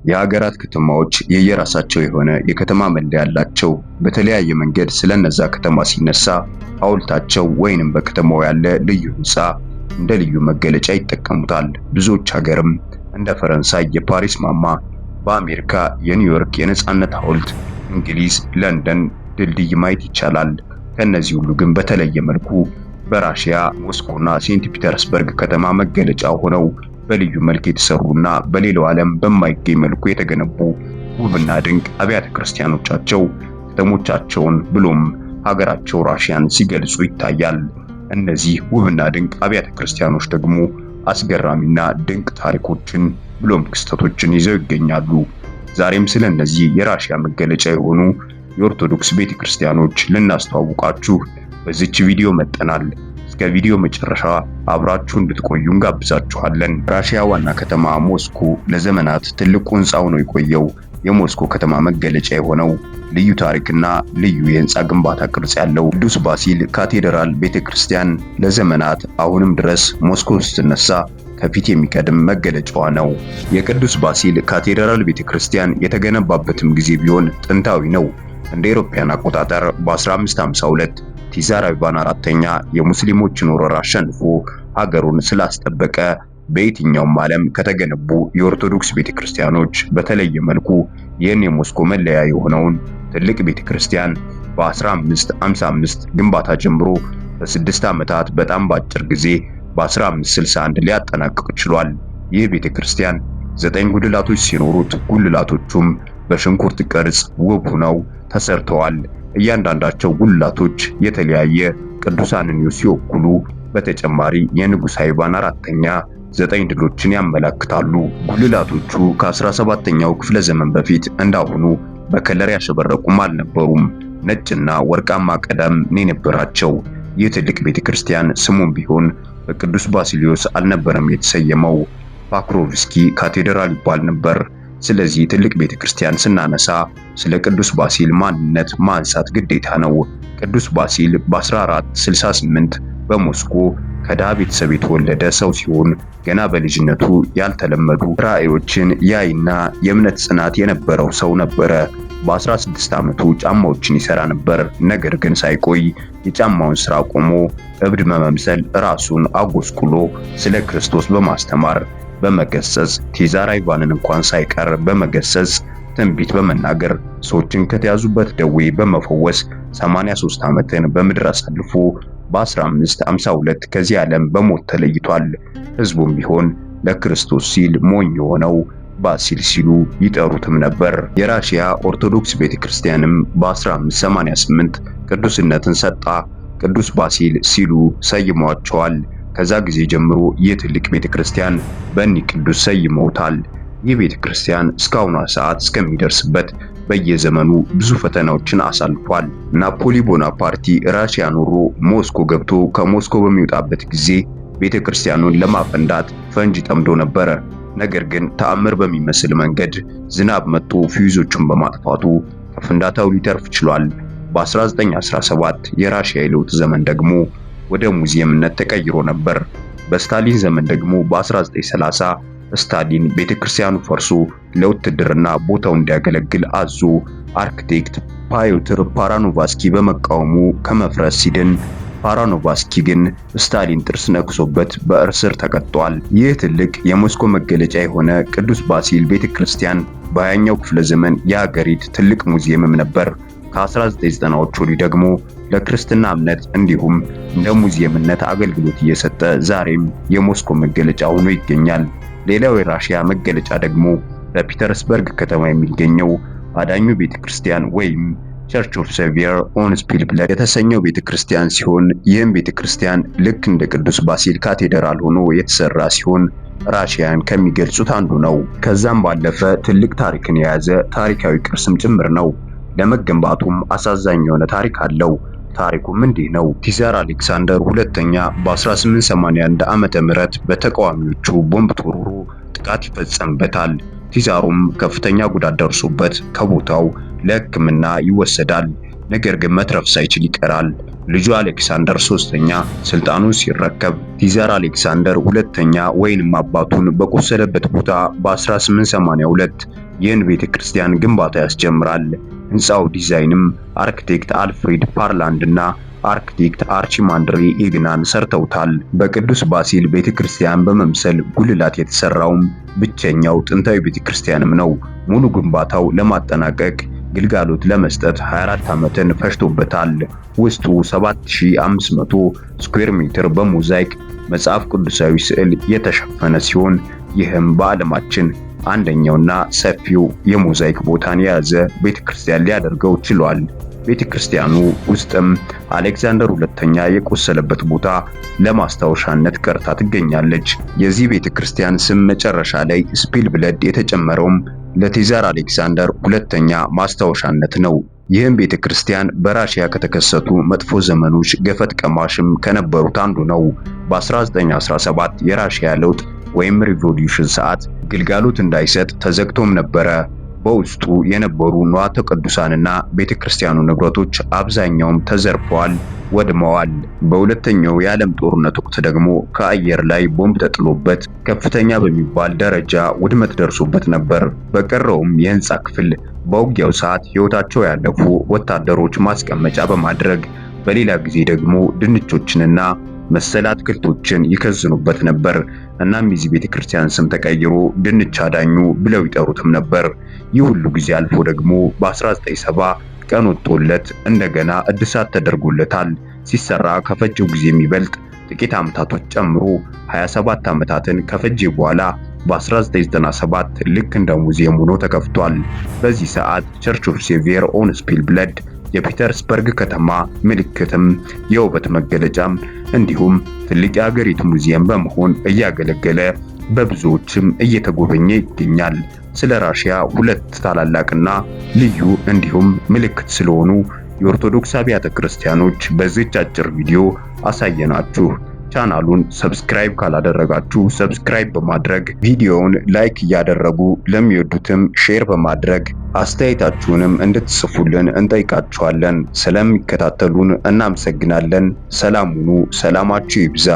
የሀገራት ከተማዎች የየራሳቸው የሆነ የከተማ መለያ ያላቸው። በተለያየ መንገድ ስለነዛ ከተማ ሲነሳ ሐውልታቸው ወይንም በከተማው ያለ ልዩ ሕንፃ እንደ ልዩ መገለጫ ይጠቀሙታል። ብዙዎች ሀገርም እንደ ፈረንሳይ የፓሪስ ማማ፣ በአሜሪካ የኒውዮርክ የነጻነት ሐውልት፣ እንግሊዝ ለንደን ድልድይ ማየት ይቻላል። ከነዚህ ሁሉ ግን በተለየ መልኩ በራሺያ ሞስኮና ሴንት ፒተርስበርግ ከተማ መገለጫ ሆነው በልዩ መልክ የተሰሩና በሌላው ዓለም በማይገኝ መልኩ የተገነቡ ውብና ድንቅ አብያተ ክርስቲያኖቻቸው ከተሞቻቸውን ብሎም ሀገራቸው ራሺያን ሲገልጹ ይታያል። እነዚህ ውብና ድንቅ አብያተ ክርስቲያኖች ደግሞ አስገራሚና ድንቅ ታሪኮችን ብሎም ክስተቶችን ይዘው ይገኛሉ። ዛሬም ስለ እነዚህ የራሺያ መገለጫ የሆኑ የኦርቶዶክስ ቤተክርስቲያኖች ልናስተዋውቃችሁ በዚች ቪዲዮ መጥተናል። እስከ ቪዲዮ መጨረሻ አብራችሁ እንድትቆዩ እንጋብዛችኋለን። ራሺያ ዋና ከተማ ሞስኮ ለዘመናት ትልቁ ሕንፃው ነው የቆየው። የሞስኮ ከተማ መገለጫ የሆነው ልዩ ታሪክና ልዩ የሕንፃ ግንባታ ቅርጽ ያለው ቅዱስ ባሲል ካቴድራል ቤተክርስቲያን ለዘመናት አሁንም ድረስ ሞስኮ ስትነሳ ከፊት የሚቀድም መገለጫዋ ነው። የቅዱስ ባሲል ካቴድራል ቤተክርስቲያን የተገነባበትም ጊዜ ቢሆን ጥንታዊ ነው። እንደ አውሮፓውያን አቆጣጠር በ1552 ቲዛር አይቫን አራተኛ የሙስሊሞችን ወረራ አሸንፎ ሀገሩን ስላስጠበቀ በየትኛውም ዓለም ከተገነቡ የኦርቶዶክስ ቤተክርስቲያኖች በተለየ መልኩ ይህን የሞስኮ መለያ የሆነውን ትልቅ ቤተክርስቲያን በ1555 ግንባታ ጀምሮ በ6 ዓመታት በጣም በአጭር ጊዜ በ1561 ሊያጠናቅቅ ችሏል። ይህ ቤተክርስቲያን 9 ጉልላቶች ሲኖሩት ጉልላቶቹም በሽንኩርት ቅርጽ ውብ ሆነው ተሰርተዋል። እያንዳንዳቸው ጉልላቶች የተለያየ ቅዱሳንን ሲወክሉ በተጨማሪ የንጉሥ አይቫን አራተኛ 9 ድሎችን ያመለክታሉ። ጉልላቶቹ ከ17ኛው ክፍለ ዘመን በፊት እንዳሁኑ በከለር ያሸበረቁም አልነበሩም። ነጭና ወርቃማ ቀለም የነበራቸው። ይህ ትልቅ ቤተክርስቲያን ስሙም ቢሆን በቅዱስ ባሲሊዮስ አልነበረም የተሰየመው፣ ፓክሮቭስኪ ካቴድራል ይባል ነበር። ስለዚህ ትልቅ ቤተክርስቲያን ስናነሳ ስለ ቅዱስ ባሲል ማንነት ማንሳት ግዴታ ነው። ቅዱስ ባሲል በ1468 በሞስኮ ከድሃ ቤተሰብ የተወለደ ሰው ሲሆን ገና በልጅነቱ ያልተለመዱ ራእዮችን ያይና የእምነት ጽናት የነበረው ሰው ነበረ። በ16 ዓመቱ ጫማዎችን ይሰራ ነበር። ነገር ግን ሳይቆይ የጫማውን ስራ ቆሞ እብድ በመምሰል ራሱን አጎስቁሎ ስለ ክርስቶስ በማስተማር በመገሰጽ ቲዛር አይቫንን እንኳን ሳይቀር በመገሰጽ ትንቢት በመናገር ሰዎችን ከተያዙበት ደዌ በመፈወስ 83 ዓመትን በምድር አሳልፎ በ1552 ከዚህ ዓለም በሞት ተለይቷል። ሕዝቡም ቢሆን ለክርስቶስ ሲል ሞኝ የሆነው ባሲል ሲሉ ይጠሩትም ነበር። የራሺያ ኦርቶዶክስ ቤተክርስቲያንም በ1588 ቅዱስነትን ሰጣ። ቅዱስ ባሲል ሲሉ ሰይመዋቸዋል። ከዛ ጊዜ ጀምሮ ይህ ትልቅ ቤተክርስቲያን በእኒህ ቅዱስ ሰይመውታል። ይህ ቤተክርስቲያን እስካሁኗ ሰዓት እስከሚደርስበት በየዘመኑ ብዙ ፈተናዎችን አሳልፏል። ናፖሊ ቦናፓርቲ ራሺያ ኖሮ ሞስኮ ገብቶ ከሞስኮ በሚወጣበት ጊዜ ቤተክርስቲያኑን ለማፈንዳት ፈንጂ ጠምዶ ነበረ። ነገር ግን ተአምር በሚመስል መንገድ ዝናብ መጥቶ ፊውዞቹን በማጥፋቱ ከፍንዳታው ሊተርፍ ችሏል። በ1917 የራሺያ የለውጥ ዘመን ደግሞ ወደ ሙዚየምነት ተቀይሮ ነበር። በስታሊን ዘመን ደግሞ በ1930 ስታሊን ቤተክርስቲያኑ ፈርሶ ለውትድርና ቦታው እንዲያገለግል አዞ አርክቴክት ፓዮትር ፓራኖቫስኪ በመቃወሙ ከመፍረስ ሲድን፣ ፓራኖቫስኪ ግን ስታሊን ጥርስ ነክሶበት በእስር ተቀጥቷል። ይህ ትልቅ የሞስኮ መገለጫ የሆነ ቅዱስ ባሲል ቤተክርስቲያን በ20ኛው ክፍለ ዘመን የሀገሪቱ ትልቅ ሙዚየምም ነበር። ከ1990ዎቹ ወዲህ ደግሞ ለክርስትና እምነት እንዲሁም እንደ ሙዚየምነት አገልግሎት እየሰጠ ዛሬም የሞስኮ መገለጫ ሆኖ ይገኛል። ሌላው የራሺያ መገለጫ ደግሞ በፒተርስበርግ ከተማ የሚገኘው አዳኙ ቤተክርስቲያን ወይም ቸርች ኦፍ ሴቪየር ኦን ስፒልብለድ የተሰኘው ቤተክርስቲያን ሲሆን ይህም ቤተክርስቲያን ልክ እንደ ቅዱስ ባሲል ካቴድራል ሆኖ የተሰራ ሲሆን ራሺያን ከሚገልጹት አንዱ ነው። ከዛም ባለፈ ትልቅ ታሪክን የያዘ ታሪካዊ ቅርስም ጭምር ነው። ለመገንባቱም አሳዛኝ የሆነ ታሪክ አለው። ታሪኩም እንዲህ ነው። ቲዛር አሌክሳንደር ሁለተኛ በ1881 ዓመተ ምህረት በተቃዋሚዎቹ ቦምብ ተወርውሮ ጥቃት ይፈጸምበታል። ቲዛሩም ከፍተኛ ጉዳት ደርሶበት ከቦታው ለሕክምና ይወሰዳል። ነገር ግን መትረፍ ሳይችል ይቀራል። ልጁ አሌክሳንደር ሶስተኛ ስልጣኑን ሲረከብ ቲዛር አሌክሳንደር ሁለተኛ ወይንም አባቱን በቆሰለበት ቦታ በ1882 ይህን ቤተክርስቲያን ግንባታ ያስጀምራል። ህንፃው ዲዛይንም አርክቴክት አልፍሬድ ፓርላንድ እና አርክቴክት አርቺማንድሬ ኢግናን ሰርተውታል። በቅዱስ ባሲል ቤተክርስቲያን በመምሰል ጉልላት የተሰራውም ብቸኛው ጥንታዊ ቤተክርስቲያንም ነው። ሙሉ ግንባታው ለማጠናቀቅ ግልጋሎት ለመስጠት 24 ዓመትን ፈጅቶበታል። ውስጡ 7500 ስኩዌር ሜትር በሞዛይክ መጽሐፍ ቅዱሳዊ ስዕል የተሸፈነ ሲሆን ይህም በዓለማችን አንደኛውና ሰፊው የሞዛይክ ቦታን የያዘ ቤተክርስቲያን ሊያደርገው ችሏል። ቤተክርስቲያኑ ውስጥም አሌክዛንደር ሁለተኛ የቆሰለበት ቦታ ለማስታወሻነት ቀርታ ትገኛለች። የዚህ ቤተክርስቲያን ስም መጨረሻ ላይ ስፒል ብለድ የተጨመረውም ለቴዛር አሌክሳንደር ሁለተኛ ማስታወሻነት ነው። ይህም ቤተክርስቲያን በራሺያ ከተከሰቱ መጥፎ ዘመኖች ገፈት ቀማሽም ከነበሩት አንዱ ነው። በ1917 የራሺያ ለውጥ ወይም ሪቮሉሽን ሰዓት ግልጋሎት እንዳይሰጥ ተዘግቶም ነበረ። በውስጡ የነበሩ ንዋያተ ቅዱሳንና ቤተክርስቲያኑ ንብረቶች አብዛኛውም ተዘርፈዋል፣ ወድመዋል። በሁለተኛው የዓለም ጦርነት ወቅት ደግሞ ከአየር ላይ ቦምብ ተጥሎበት ከፍተኛ በሚባል ደረጃ ውድመት ደርሶበት ነበር። በቀረውም የህንፃ ክፍል በውጊያው ሰዓት ህይወታቸው ያለፉ ወታደሮች ማስቀመጫ በማድረግ በሌላ ጊዜ ደግሞ ድንቾችንና መሰል አትክልቶችን ይከዝኑበት ነበር። እናም የዚህ ቤተክርስቲያን ስም ተቀይሮ ድንች አዳኙ ብለው ይጠሩትም ነበር። ይህ ሁሉ ጊዜ አልፎ ደግሞ በ1970 ቀን ወጥቶለት እንደገና እድሳት ተደርጎለታል። ሲሰራ ከፈጀው ጊዜ የሚበልጥ ጥቂት ዓመታቶች ጨምሮ 27 ዓመታትን ከፈጀ በኋላ በ1997 ልክ እንደ ሙዚየም ሆኖ ተከፍቷል። በዚህ ሰዓት ቸርች ኦፍ ሴቪየር ኦን ስፒል ብለድ የፒተርስበርግ ከተማ ምልክትም የውበት መገለጫም እንዲሁም ትልቅ የሀገሪቱ ሙዚየም በመሆን እያገለገለ በብዙዎችም እየተጎበኘ ይገኛል። ስለ ራሺያ ሁለት ታላላቅና ልዩ እንዲሁም ምልክት ስለሆኑ የኦርቶዶክስ አብያተ ክርስቲያኖች በዚህች አጭር ቪዲዮ አሳየናችሁ። ቻናሉን ሰብስክራይብ ካላደረጋችሁ ሰብስክራይብ በማድረግ ቪዲዮውን ላይክ እያደረጉ ለሚወዱትም ሼር በማድረግ አስተያየታችሁንም እንድትጽፉልን እንጠይቃችኋለን። ስለሚከታተሉን እናመሰግናለን። ሰላም ሁኑ። ሰላማችሁ ይብዛ።